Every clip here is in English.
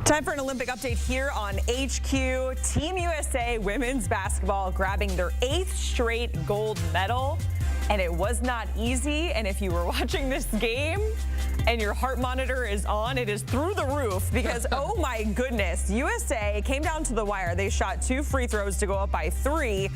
Time for an Olympic update here on HQ. Team USA women's basketball grabbing their 8th straight gold medal. And it was not easy. And if you were watching this game and your heart monitor is on, it is through the roof because, oh my goodness, USA came down to the wire. They shot 2 free throws to go up by 3.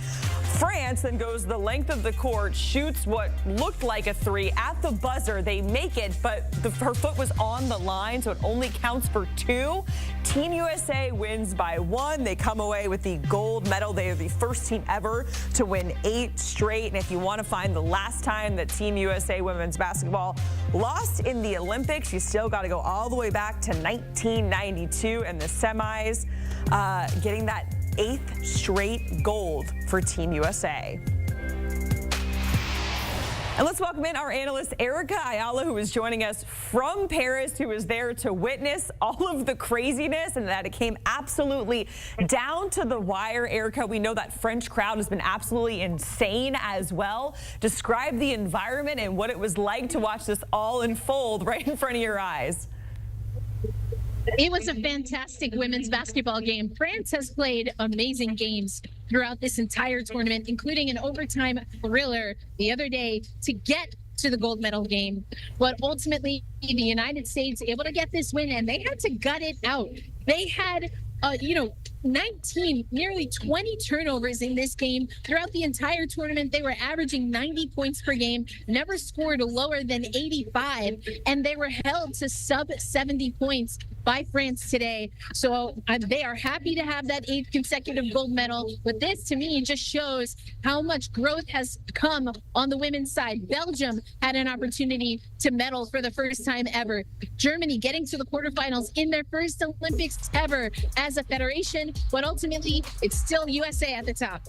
France then goes the length of the court, shoots what looked like a 3 at the buzzer. They make it, but her foot was on the line, so it only counts for 2. Team USA wins by 1. They come away with the gold medal. They are the first team ever to win 8 straight. And if you want to find the last time that Team USA women's basketball lost in the Olympics, you still got to go all the way back to 1992 and the semis, getting that 8th straight gold for Team USA. And let's welcome in our analyst, Erica Ayala, who is joining us from Paris, who is there to witness all of the craziness and that it came absolutely down to the wire. Erica, we know that French crowd has been absolutely insane as well. Describe the environment and what it was like to watch this all unfold right in front of your eyes. It was a fantastic women's basketball game. France has played amazing games throughout this entire tournament, including an overtime thriller the other day to get to the gold medal game. But ultimately, the United States able to get this win, and they had to gut it out. They had 19, nearly 20 turnovers in this game. Throughout the entire tournament, they were averaging 90 points per game, never scored lower than 85, and they were held to sub 70 points by France today. So they are happy to have that 8th consecutive gold medal. But this, to me, just shows how much growth has come on the women's side. Belgium had an opportunity to medal for the first time ever. Germany getting to the quarterfinals in their first Olympics ever as a federation. But ultimately, it's still USA at the top.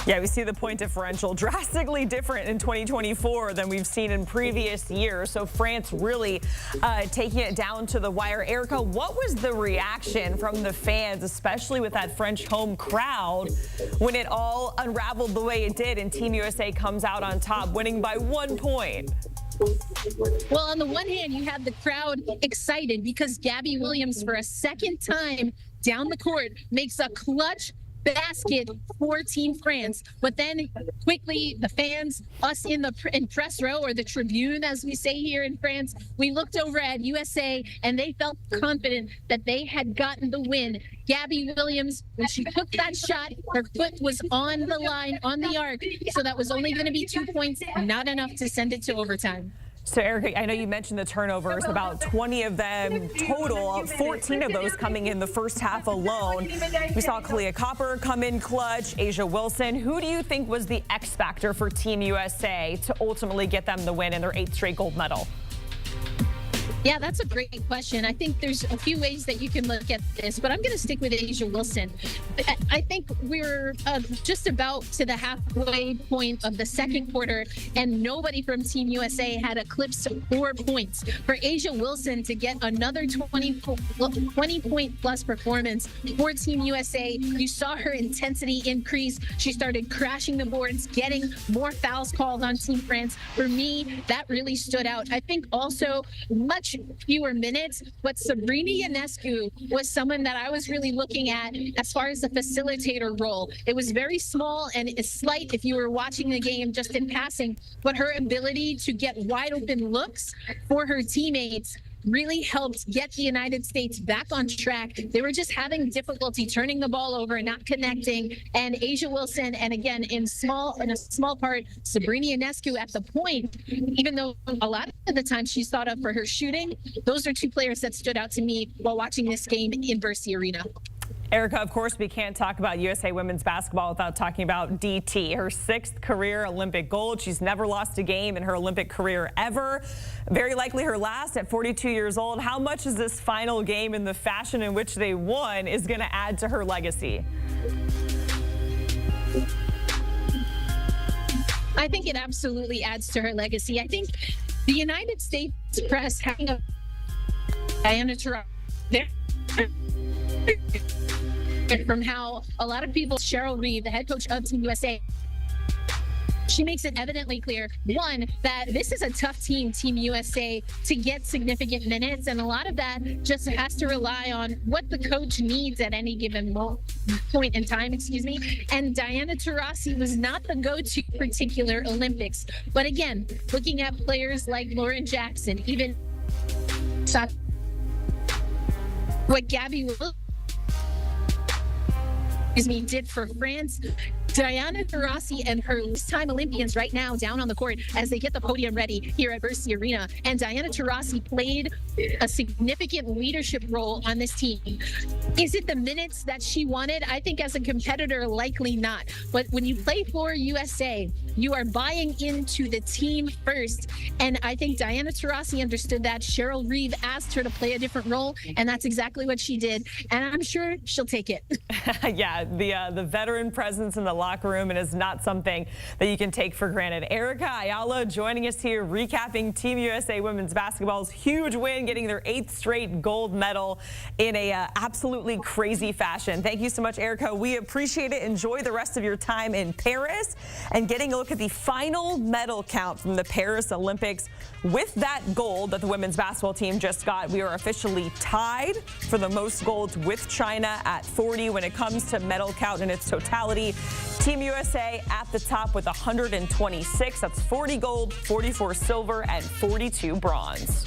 Yeah, we see the point differential drastically different in 2024 than we've seen in previous years. So France really taking it down to the wire. Erica, what was the reaction from the fans, especially with that French home crowd, when it all unraveled the way it did and Team USA comes out on top, winning by 1 point? Well, on the one hand, you have the crowd excited because Gabby Williams, for a second time down the court, makes a clutch basket for Team France. But then quickly, the fans, us in the press row, or the tribune, as we say here in France, we looked over at USA and they felt confident that they had gotten the win. Gabby Williams, when she took that shot, her foot was on the line, on the arc. So that was only going to be 2 points, not enough to send it to overtime. So, Erica, I know you mentioned the turnovers, about 20 of them total, 14 of those coming in the first half alone. We saw Kalia Copper come in clutch, Asia Wilson. Who do you think was the X factor for Team USA to ultimately get them the win in their 8th straight gold medal? Yeah, that's a great question. I think there's a few ways that you can look at this, but I'm going to stick with Asia Wilson. I think we're just about to the halfway point of the second quarter, and nobody from Team USA had eclipsed 4 points. For Asia Wilson to get another 20-point plus performance for Team USA, you saw her intensity increase. She started crashing the boards, getting more fouls called on Team France. For me, that really stood out. I think also much fewer minutes, but Sabrina Ionescu was someone that I was really looking at as far as the facilitator role. It was very small and slight if you were watching the game just in passing, but her ability to get wide open looks for her teammates really helped get the United States back on track. They were just having difficulty turning the ball over and not connecting. And Asia Wilson, and again, in a small part, Sabrina Ionescu at the point, even though a lot of the time she's thought of for her shooting, those are 2 players that stood out to me while watching this game in Bercy Arena. Erica, of course, we can't talk about USA women's basketball without talking about DT, her 6th career Olympic gold. She's never lost a game in her Olympic career ever. Very likely her last at 42 years old. How much is this final game and the fashion in which they won is going to add to her legacy? I think it absolutely adds to her legacy. I think the United States press having a Diana Taurasi there. From how a lot of people, Cheryl Reeve, the head coach of Team USA, She makes it evidently clear, one, that this is a tough team, Team USA, to get significant minutes. And a lot of that just has to rely on what the coach needs at any given point in time, And Diana Taurasi was not the go-to particular Olympics. But again, looking at players like Lauren Jackson, even what Gabby did for France. Diana Taurasi and her time Olympians right now down on the court as they get the podium ready here at Bercy Arena. And Diana Taurasi played a significant leadership role on this team. Is it the minutes that she wanted? I think as a competitor, likely not. But when you play for USA, you are buying into the team first. And I think Diana Taurasi understood that. Cheryl Reeve asked her to play a different role, and that's exactly what she did. And I'm sure she'll take it. Yeah, the veteran presence in the locker room, and is not something that you can take for granted. Erica Ayala joining us here, recapping Team USA women's basketball's huge win, getting their 8th straight gold medal in a absolutely crazy fashion. Thank you so much, Erica. We appreciate it. Enjoy the rest of your time in Paris and getting a look at the final medal count from the Paris Olympics. With that gold that the women's basketball team just got, we are officially tied for the most golds with China at 40 when it comes to medal count in its totality. Team USA at the top with 126. That's 40 gold, 44 silver, and 42 bronze.